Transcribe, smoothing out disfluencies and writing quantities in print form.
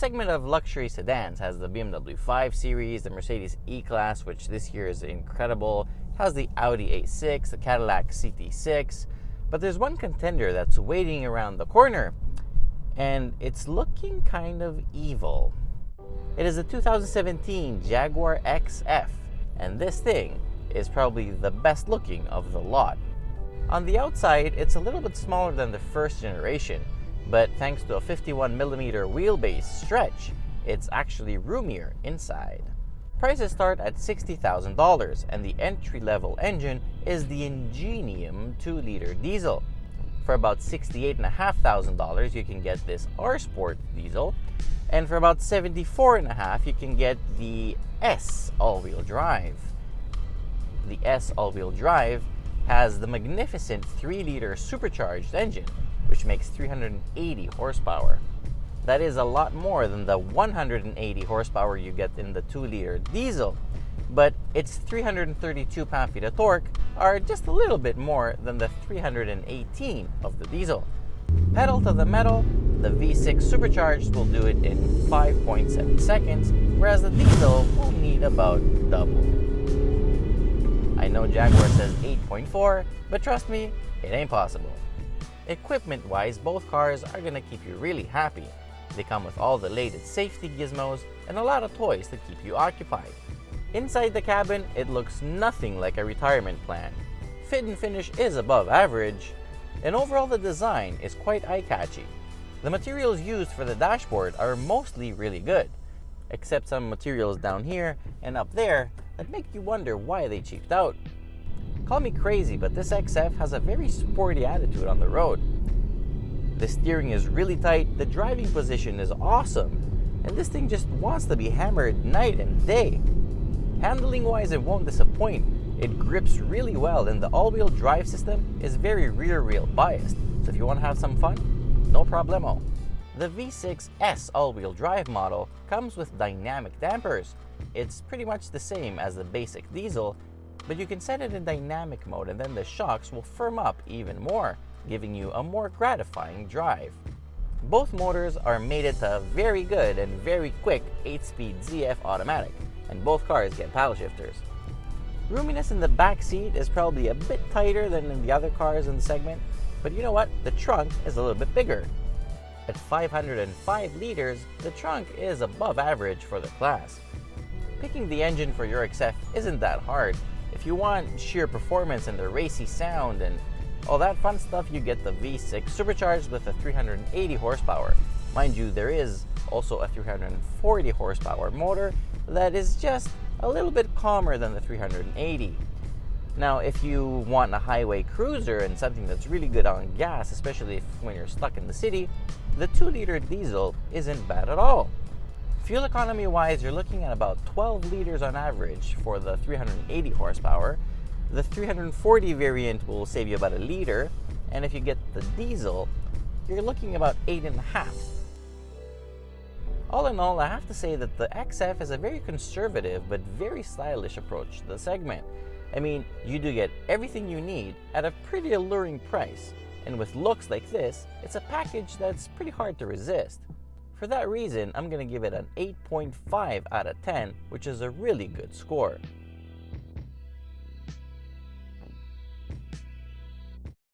segment of luxury sedans has the BMW 5 Series, the Mercedes E-Class, which this year is incredible. It has the Audi A6, the Cadillac CT6. But there's one contender that's waiting around the corner, and it's looking kind of evil. It is the 2017 Jaguar Xf, and this thing is probably the best looking of the lot. On the outside, it's a little bit smaller than the first generation, but thanks to a 51mm wheelbase stretch, it's actually roomier inside. Prices start at $60,000, and the entry-level engine is the Ingenium 2-liter diesel. For about $68,500, you can get this R-Sport diesel, and for about $74,500, you can get the S all-wheel drive. The S all-wheel drive has the magnificent 3-liter supercharged engine, which makes 380 horsepower. That is a lot more than the 180 horsepower you get in the 2-liter diesel, but its 332 pound-feet of torque are just a little bit more than the 318 of the diesel. Pedal to the metal, the V6 supercharged will do it in 5.7 seconds, whereas the diesel will need about double. I know Jaguar says 8.4, but trust me, it ain't possible. Equipment-wise, both cars are gonna keep you really happy. They come with all the latest safety gizmos and a lot of toys to keep you occupied. Inside the cabin, it looks nothing like a retirement plan. Fit and finish is above average, and overall the design is quite eye-catchy. The materials used for the dashboard are mostly really good, except some materials down here and up there that make you wonder why they cheaped out. Call me crazy, but this XF has a very sporty attitude on the road. The steering is really tight, the driving position is awesome, and this thing just wants to be hammered night and day. Handling-wise, it won't disappoint. It grips really well, and the all-wheel drive system is very rear-wheel biased, so if you want to have some fun, no problemo. The V6 S all-wheel drive model comes with dynamic dampers. It's pretty much the same as the basic diesel, but you can set it in dynamic mode and then the shocks will firm up even more, giving you a more gratifying drive. Both motors are mated to a very good and very quick 8-speed ZF automatic, and both cars get paddle shifters. Roominess in the back seat is probably a bit tighter than in the other cars in the segment, but you know what? The trunk is a little bit bigger. At 505 liters, the trunk is above average for the class. Picking the engine for your XF isn't that hard. If you want sheer performance and the racy sound and all that fun stuff, you get the V6 supercharged with a 380 horsepower. Mind you, there is also a 340 horsepower motor that is just a little bit calmer than the 380. Now, if you want a highway cruiser and something that's really good on gas, especially when you're stuck in the city, the 2-liter diesel isn't bad at all. Fuel economy wise, you're looking at about 12 liters on average for the 380 horsepower. The 340 variant will save you about a liter, and if you get the diesel, you're looking about 8.5. All in all, I have to say that the XF is a very conservative but very stylish approach to the segment. I mean, you do get everything you need at a pretty alluring price, and with looks like this, it's a package that's pretty hard to resist. For that reason, I'm going to give it an 8.5 out of 10, which is a really good score.